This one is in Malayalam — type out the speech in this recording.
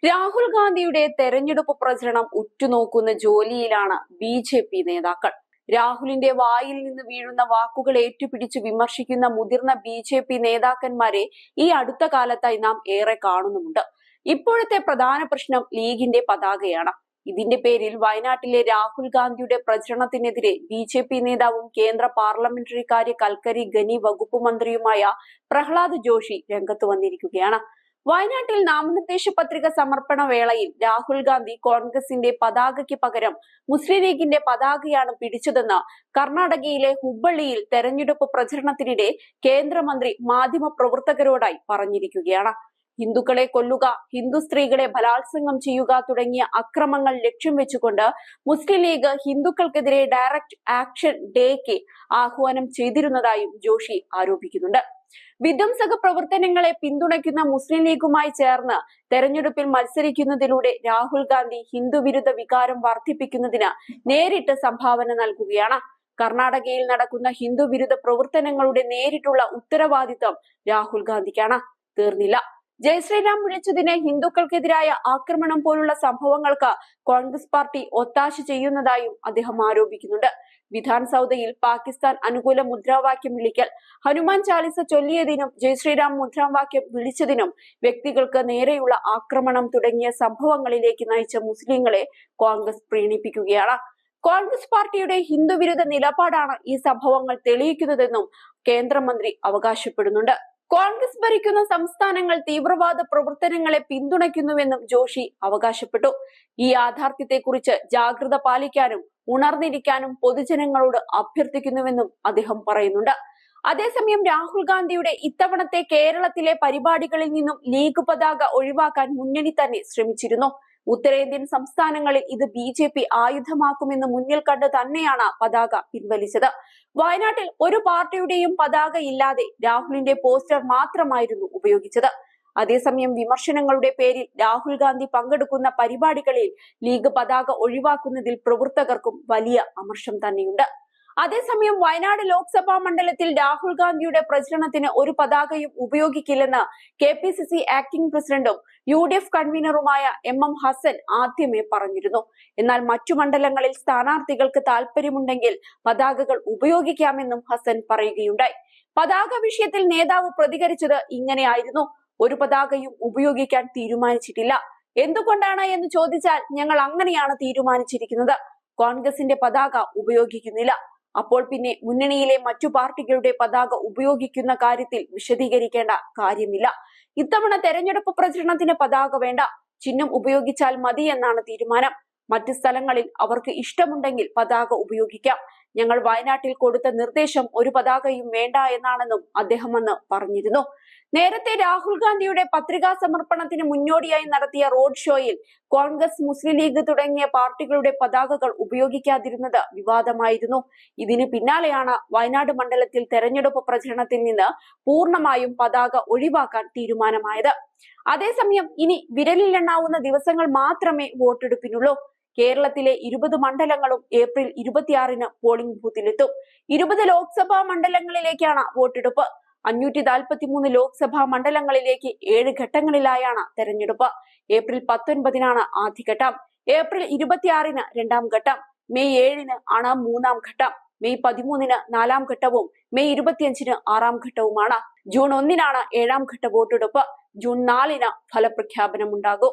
രാഹുൽ ഗാന്ധിയുടെ തെരഞ്ഞെടുപ്പ് പ്രചരണം ഉറ്റുനോക്കുന്ന ജോലിയിലാണ് ബി.ജെ.പി. നേതാക്കൾ. രാഹുലിന്റെ വായിൽ നിന്ന് വീഴുന്ന വാക്കുകൾ ഏറ്റുപിടിച്ച് വിമർശിക്കുന്ന മുതിർന്ന ബി.ജെ.പി. നേതാക്കന്മാരെ ഈ അടുത്ത കാലത്തായി നാം ഏറെ കാണുന്നുമുണ്ട്. ഇപ്പോഴത്തെ പ്രധാന പ്രശ്നം ലീഗിന്റെ പതാകയാണ്. ഇതിന്റെ പേരിൽ വയനാട്ടിലെ രാഹുൽ ഗാന്ധിയുടെ പ്രചരണത്തിനെതിരെ ബി.ജെ.പി. നേതാവും കേന്ദ്ര പാർലമെന്ററി കാര്യ കൽക്കരി ഖനി വകുപ്പ് മന്ത്രിയുമായ പ്രഹ്ലാദ് ജോഷി രംഗത്ത് വന്നിരിക്കുകയാണ്. വയനാട്ടിൽ നാമനിർദ്ദേശ പത്രിക സമർപ്പണ വേളയിൽ രാഹുൽ ഗാന്ധി കോൺഗ്രസിന്റെ പതാകയ്ക്ക് പകരം മുസ്ലിം ലീഗിന്റെ പതാകയാണ് പിടിച്ചതെന്ന് കർണാടകയിലെ ഹുബ്ബള്ളിയിൽ തെരഞ്ഞെടുപ്പ് പ്രചരണത്തിനിടെ കേന്ദ്രമന്ത്രി മാധ്യമപ്രവർത്തകരോടായി പറഞ്ഞിരിക്കുകയാണ്. ഹിന്ദുക്കളെ കൊല്ലുക, ഹിന്ദു സ്ത്രീകളെ ബലാത്സംഗം ചെയ്യുക തുടങ്ങിയ അക്രമങ്ങൾ ലക്ഷ്യം വെച്ചുകൊണ്ട് മുസ്ലിം ലീഗ് ഹിന്ദുക്കൾക്കെതിരെ ഡയറക്റ്റ് ആക്ഷൻ ഡേക്ക് ആഹ്വാനം ചെയ്തിരുന്നതായും ജോഷി ആരോപിക്കുന്നുണ്ട്. വിധ്വംസക പ്രവർത്തനങ്ങളെ പിന്തുണയ്ക്കുന്ന മുസ്ലിം ലീഗുമായി ചേർന്ന് തെരഞ്ഞെടുപ്പിൽ മത്സരിക്കുന്നതിലൂടെ രാഹുൽ ഗാന്ധി ഹിന്ദുവിരുദ്ധ വികാരം വർദ്ധിപ്പിക്കുന്നതിന് നേരിട്ട് സംഭാവന നൽകുകയാണ്. കർണാടകയിൽ നടക്കുന്ന ഹിന്ദുവിരുദ്ധ പ്രവർത്തനങ്ങളുടെ നേരിട്ടുള്ള ഉത്തരവാദിത്വം രാഹുൽ ഗാന്ധിക്കാണ്. തീർന്നില്ല. ജയശ്രീരാം വിളിച്ചതിന് ഹിന്ദുക്കൾക്കെതിരായ ആക്രമണം പോലുള്ള സംഭവങ്ങൾക്ക് കോൺഗ്രസ് പാർട്ടി ഒത്താശ ചെയ്യുന്നതായും അദ്ദേഹം ആരോപിക്കുന്നുണ്ട്. വിധാൻ സൗദയിൽ പാകിസ്ഥാൻ അനുകൂല മുദ്രാവാക്യം വിളിക്കൽ, ഹനുമാൻ ചാലിസ ചൊല്ലിയതിനും ജയശ്രീരാം മുദ്രാവാക്യം വിളിച്ചതിനും വ്യക്തികൾക്ക് നേരെയുള്ള ആക്രമണം തുടങ്ങിയ സംഭവങ്ങളിലേക്ക് നയിച്ച മുസ്ലിങ്ങളെ കോൺഗ്രസ് പ്രീണിപ്പിക്കുകയാണ്. കോൺഗ്രസ് പാർട്ടിയുടെ ഹിന്ദുവിരുദ്ധ നിലപാടാണ് ഈ സംഭവങ്ങൾ തെളിയിക്കുന്നതെന്നും കേന്ദ്രമന്ത്രി അവകാശപ്പെടുന്നുണ്ട്. കോൺഗ്രസ് ഭരിക്കുന്ന സംസ്ഥാനങ്ങൾ തീവ്രവാദ പ്രവർത്തനങ്ങളെ പിന്തുണയ്ക്കുന്നുവെന്നും ജോഷി അവകാശപ്പെട്ടു. ഈ യാഥാർത്ഥ്യത്തെക്കുറിച്ച് ജാഗ്രത പാലിക്കാനും ഉണർന്നിരിക്കാനും പൊതുജനങ്ങളോട് അഭ്യർത്ഥിക്കുന്നുവെന്നും അദ്ദേഹം പറയുന്നുണ്ട്. അതേസമയം രാഹുൽ ഗാന്ധിയുടെ ഇത്തവണത്തെ കേരളത്തിലെ പരിപാടികളിൽ നിന്നും ലീഗ് പതാക ഒഴിവാക്കാൻ മുന്നണി തന്നെ ശ്രമിച്ചിരുന്നു. ഉത്തരേന്ത്യൻ സംസ്ഥാനങ്ങളിൽ ഇത് ബി.ജെ.പി. ആയുധമാക്കുമെന്ന് മുന്നിൽ കണ്ട് തന്നെയാണ് പതാക പിൻവലിച്ചത്. വയനാട്ടിൽ ഒരു പാർട്ടിയുടെയും പതാക ഇല്ലാതെ രാഹുലിന്റെ പോസ്റ്റർ മാത്രമായിരുന്നു ഉപയോഗിച്ചത്. അതേസമയം വിമർശനങ്ങളുടെ പേരിൽ രാഹുൽ ഗാന്ധി പങ്കെടുക്കുന്ന പരിപാടികളിൽ ലീഗ് പതാക ഒഴിവാക്കുന്നതിൽ പ്രവർത്തകർക്കും വലിയ അമർഷം തന്നെയുണ്ട്. അതേസമയം വയനാട് ലോക്സഭാ മണ്ഡലത്തിൽ രാഹുൽ ഗാന്ധിയുടെ പ്രചരണത്തിന് ഒരു പതാകയും ഉപയോഗിക്കില്ലെന്ന് KPCC ആക്ടിംഗ് പ്രസിഡന്റും UDF കൺവീനറുമായ MM ഹസൻ ആദ്യമേ പറഞ്ഞിരുന്നു. എന്നാൽ മറ്റു മണ്ഡലങ്ങളിൽ സ്ഥാനാർത്ഥികൾക്ക് താല്പര്യമുണ്ടെങ്കിൽ പതാകകൾ ഉപയോഗിക്കാമെന്നും ഹസൻ പറയുകയുണ്ടായി. പതാക വിഷയത്തിൽ നേതാവ് പ്രതികരിച്ചത് ഇങ്ങനെയായിരുന്നു: ഒരു പതാകയും ഉപയോഗിക്കാൻ തീരുമാനിച്ചിട്ടില്ല. എന്തുകൊണ്ടാണ് എന്ന് ചോദിച്ചാൽ ഞങ്ങൾ അങ്ങനെയാണ് തീരുമാനിച്ചിരിക്കുന്നത്. കോൺഗ്രസിന്റെ പതാക ഉപയോഗിക്കുന്നില്ല. അപ്പോൾ പിന്നെ മുന്നണിയിലെ മറ്റു പാർട്ടികളുടെ പതാക ഉപയോഗിക്കുന്ന കാര്യത്തിൽ വിശദീകരിക്കേണ്ട കാര്യമില്ല. ഇത്തവണ തെരഞ്ഞെടുപ്പ് പ്രചരണത്തിന് പതാക വേണ്ട, ചിഹ്നം ഉപയോഗിച്ചാൽ മതി എന്നാണ് തീരുമാനം. മറ്റ് സ്ഥലങ്ങളിൽ അവർക്ക് ഇഷ്ടമുണ്ടെങ്കിൽ പതാക ഉപയോഗിക്കാം. ഞങ്ങൾ വയനാട്ടിൽ കൊടുത്ത നിർദ്ദേശം ഒരു പതാകയും വേണ്ട എന്നാണെന്നും അദ്ദേഹം അന്ന് പറഞ്ഞിരുന്നു. നേരത്തെ രാഹുൽ ഗാന്ധിയുടെ പത്രികാ സമർപ്പണത്തിന് മുന്നോടിയായി നടത്തിയ റോഡ് ഷോയിൽ കോൺഗ്രസ്, മുസ്ലിം ലീഗ് തുടങ്ങിയ പാർട്ടികളുടെ പതാകകൾ ഉപയോഗിക്കാതിരുന്നത് വിവാദമായിരുന്നു. ഇതിന് പിന്നാലെയാണ് വയനാട് മണ്ഡലത്തിൽ തെരഞ്ഞെടുപ്പ് പ്രചരണത്തിൽ നിന്ന് പൂർണ്ണമായും പതാക ഒഴിവാക്കാൻ തീരുമാനമായത്. അതേസമയം ഇനി വിരലിലെണ്ണാവുന്ന ദിവസങ്ങൾ മാത്രമേ വോട്ടെടുപ്പിനുള്ളൂ. കേരളത്തിലെ 20 മണ്ഡലങ്ങളും ഏപ്രിൽ 26-ന് പോളിംഗ് ബൂത്തിലെത്തും. 20 ലോക്സഭാ മണ്ഡലങ്ങളിലേക്കാണ് വോട്ടെടുപ്പ്. 543 ലോക്സഭാ മണ്ഡലങ്ങളിലേക്ക് 7 ഘട്ടങ്ങളിലായാണ് തെരഞ്ഞെടുപ്പ്. ഏപ്രിൽ 19-നാണ് ആദ്യഘട്ടം, ഏപ്രിൽ 26-ന് രണ്ടാം ഘട്ടം, മെയ് 7-ന് ആണ് മൂന്നാം ഘട്ടം, മെയ് 13-ന് നാലാം ഘട്ടവും മെയ് 25-ന് ആറാം ഘട്ടവുമാണ്. ജൂൺ 1-നാണ് 7-ാം ഘട്ട വോട്ടെടുപ്പ്. ജൂൺ 4-ന് ഫലപ്രഖ്യാപനമുണ്ടാകും.